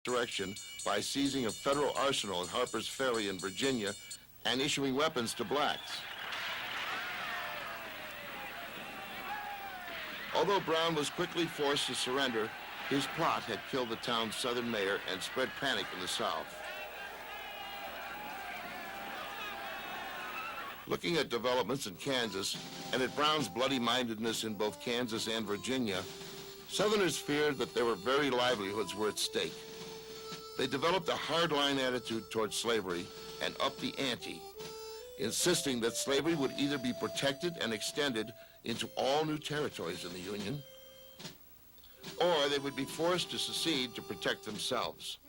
direction by seizing a federal arsenal at Harper's Ferry in Virginia and issuing weapons to blacks. Although Brown was quickly forced to surrender, his plot had killed the town's southern mayor and spread panic in the South. Looking at developments in Kansas and at Brown's bloody-mindedness in both Kansas and Virginia, Southerners feared that their very livelihoods were at stake. They developed a hardline attitude towards slavery and upped the ante, insisting that slavery would either be protected and extended into all new territories in the Union, or they would be forced to secede to protect themselves.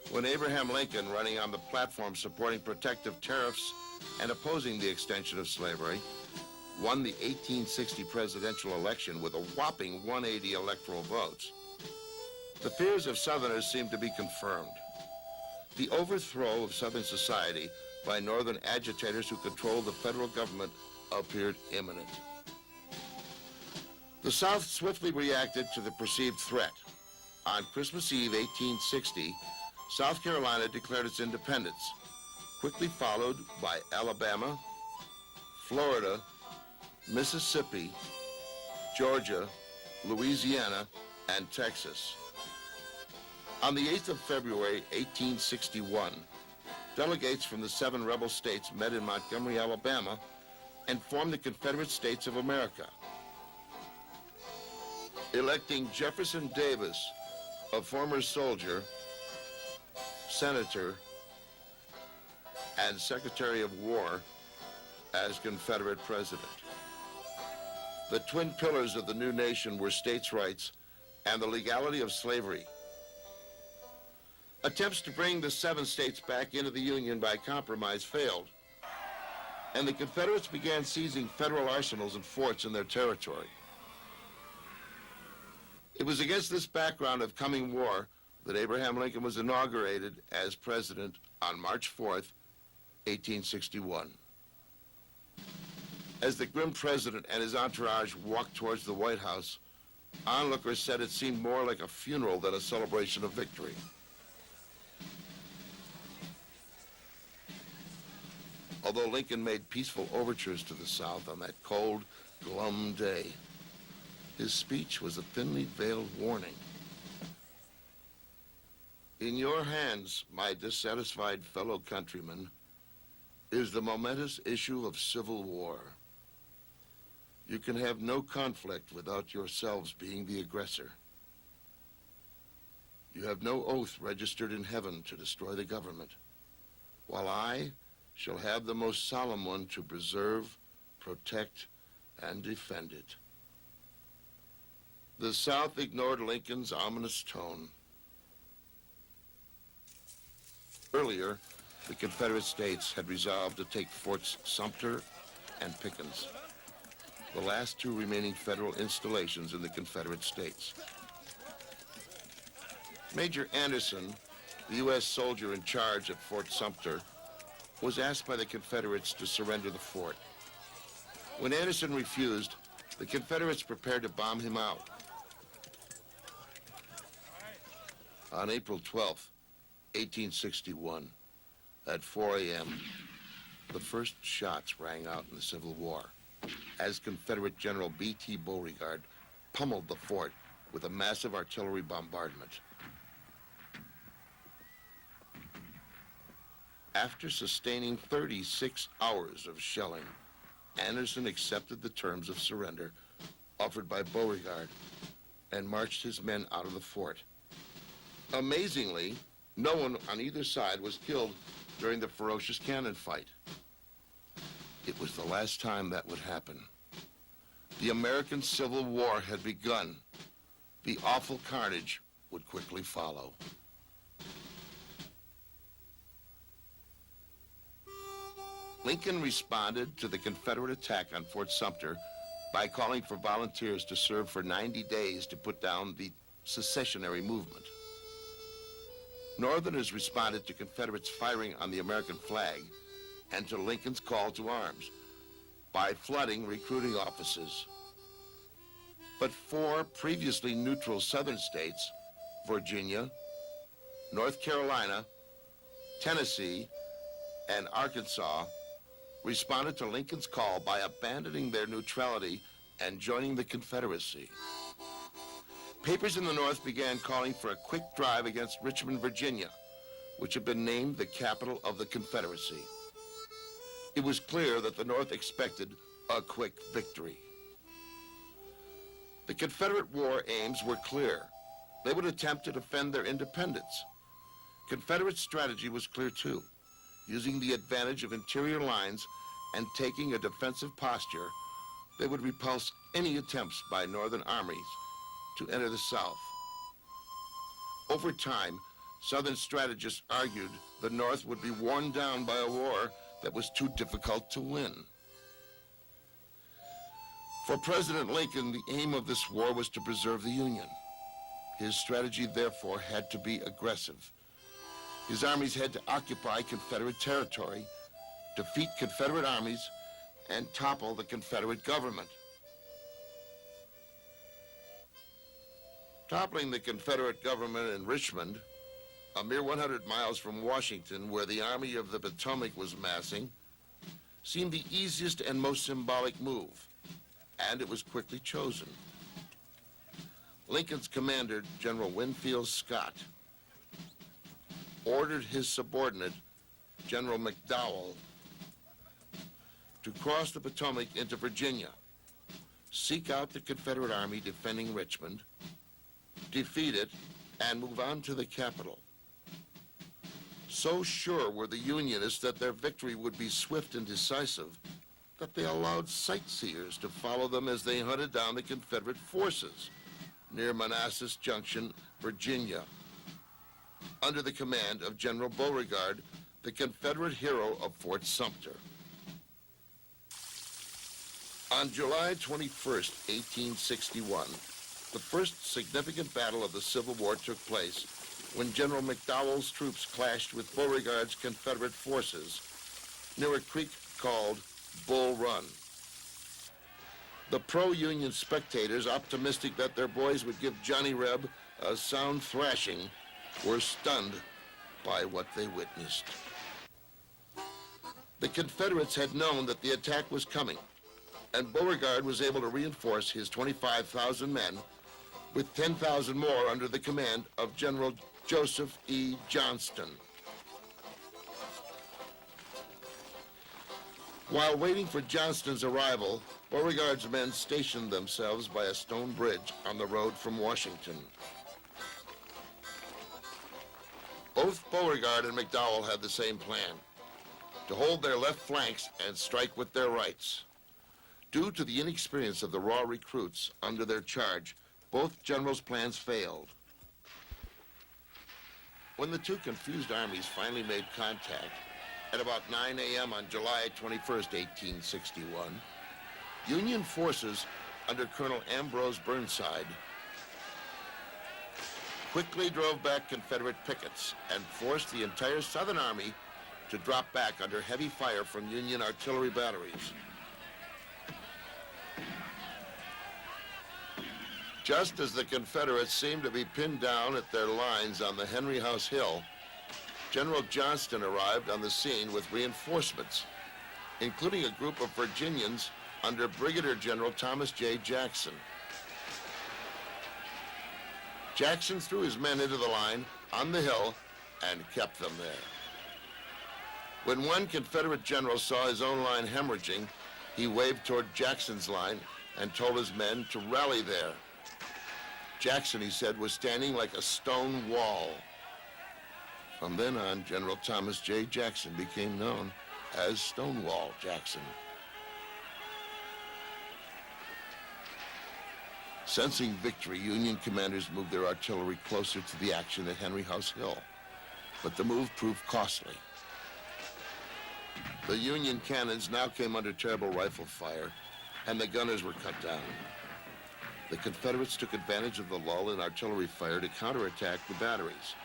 When Abraham Lincoln, running on the platform supporting protective tariffs and opposing the extension of slavery, won the 1860 presidential election with a whopping 180 electoral votes, the fears of Southerners seemed to be confirmed. The overthrow of Southern society by Northern agitators who controlled the federal government appeared imminent. The South swiftly reacted to the perceived threat. On Christmas Eve, 1860, South Carolina declared its independence, quickly followed by Alabama, Florida, Mississippi, Georgia, Louisiana, and Texas. On the 8th of February, 1861, delegates from the 7 rebel states met in Montgomery, Alabama, and formed the Confederate States of America, electing Jefferson Davis, a former soldier, senator, and Secretary of War, as Confederate president. The twin pillars of the new nation were states' rights and the legality of slavery. Attempts to bring the 7 states back into the Union by compromise failed, and the Confederates began seizing federal arsenals and forts in their territory. It was against this background of coming war that Abraham Lincoln was inaugurated as president on March 4th, 1861. As the grim president and his entourage walked towards the White House, onlookers said it seemed more like a funeral than a celebration of victory. Although Lincoln made peaceful overtures to the South on that cold, glum day, his speech was a thinly veiled warning. In your hands, my dissatisfied fellow countrymen, is the momentous issue of civil war. You can have no conflict without yourselves being the aggressor. You have no oath registered in heaven to destroy the government, while I shall have the most solemn one to preserve, protect, and defend it. The South ignored Lincoln's ominous tone. Earlier, the Confederate States had resolved to take Forts Sumter and Pickens, the last 2 remaining federal installations in the Confederate States. Major Anderson, the U.S. soldier in charge at Fort Sumter, was asked by the Confederates to surrender the fort. When Anderson refused, the Confederates prepared to bomb him out. On April 12th, 1861, at 4 a.m., the first shots rang out in the Civil War as Confederate General B.T. Beauregard pummeled the fort with a massive artillery bombardment. After sustaining 36 hours of shelling, Anderson accepted the terms of surrender offered by Beauregard and marched his men out of the fort. Amazingly, no one on either side was killed during the ferocious cannon fight. It was the last time that would happen. The American Civil War had begun. The awful carnage would quickly follow. Lincoln responded to the Confederate attack on Fort Sumter by calling for volunteers to serve for 90 days to put down the secessionary movement. Northerners responded to Confederates firing on the American flag and to Lincoln's call to arms by flooding recruiting offices. But four previously neutral southern states, Virginia, North Carolina, Tennessee, and Arkansas, responded to Lincoln's call by abandoning their neutrality and joining the Confederacy. Papers in the North began calling for a quick drive against Richmond, Virginia, which had been named the capital of the Confederacy. It was clear that the North expected a quick victory. The Confederate war aims were clear. They would attempt to defend their independence. Confederate strategy was clear too, using the advantage of interior lines and taking a defensive posture. They would repulse any attempts by Northern armies to enter the South. Over time, Southern strategists argued the North would be worn down by a war that was too difficult to win. For President Lincoln, the aim of this war was to preserve the Union. His strategy, therefore, had to be aggressive. His armies had to occupy Confederate territory, defeat Confederate armies, and topple the Confederate government. Toppling the Confederate government in Richmond, a mere 100 miles from Washington, where the Army of the Potomac was massing, seemed the easiest and most symbolic move, and it was quickly chosen. Lincoln's commander, General Winfield Scott, ordered his subordinate, General McDowell, to cross the Potomac into Virginia, seek out the Confederate Army defending Richmond, defeat it, and move on to the capital. So sure were the Unionists that their victory would be swift and decisive that they allowed sightseers to follow them as they hunted down the Confederate forces near Manassas Junction, Virginia, under the command of General Beauregard, the Confederate hero of Fort Sumter. On July 21st, 1861, the first significant battle of the Civil War took place when General McDowell's troops clashed with Beauregard's Confederate forces near a creek called Bull Run. The pro-Union spectators, optimistic that their boys would give Johnny Reb a sound thrashing, were stunned by what they witnessed. The Confederates had known that the attack was coming, and Beauregard was able to reinforce his 25,000 men with 10,000 more under the command of General Joseph E. Johnston. While waiting for Johnston's arrival, Beauregard's men stationed themselves by a stone bridge on the road from Washington. Both Beauregard and McDowell had the same plan, to hold their left flanks and strike with their rights. Due to the inexperience of the raw recruits under their charge, both generals' plans failed. When the two confused armies finally made contact, at about 9 a.m. on July 21st, 1861, Union forces under Colonel Ambrose Burnside quickly drove back Confederate pickets and forced the entire Southern Army to drop back under heavy fire from Union artillery batteries. Just as the Confederates seemed to be pinned down at their lines on the Henry House Hill, General Johnston arrived on the scene with reinforcements, including a group of Virginians under Brigadier General Thomas J. Jackson. Jackson threw his men into the line on the hill and kept them there. When one Confederate general saw his own line hemorrhaging, he waved toward Jackson's line and told his men to rally there. Jackson, he said, was standing like a stone wall. From then on, General Thomas J. Jackson became known as Stonewall Jackson. Sensing victory, Union commanders moved their artillery closer to the action at Henry House Hill, but the move proved costly. The Union cannons now came under terrible rifle fire, and the gunners were cut down. The Confederates took advantage of the lull in artillery fire to counterattack the batteries.